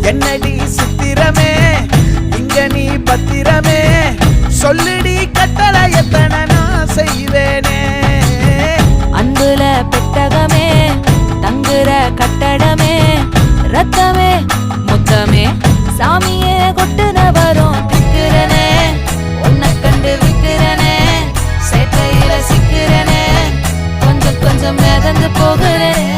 என்னடி சித்திரமே இங்க நீ பத்திரமே சொல்லிடி கட்டளை எத்தனை நான் செய்வேனே அன்புல பெட்டகமே தங்குற கட்டடமே ரத்தமே முத்தமே சாமியே கொட்டுன வரும் திக்கிறனே உன்னை கண்டு விக்கிறனே சேட்டையில சிக்கிறனே கொஞ்சம் கொஞ்சம் மிதந்து போகிறேன்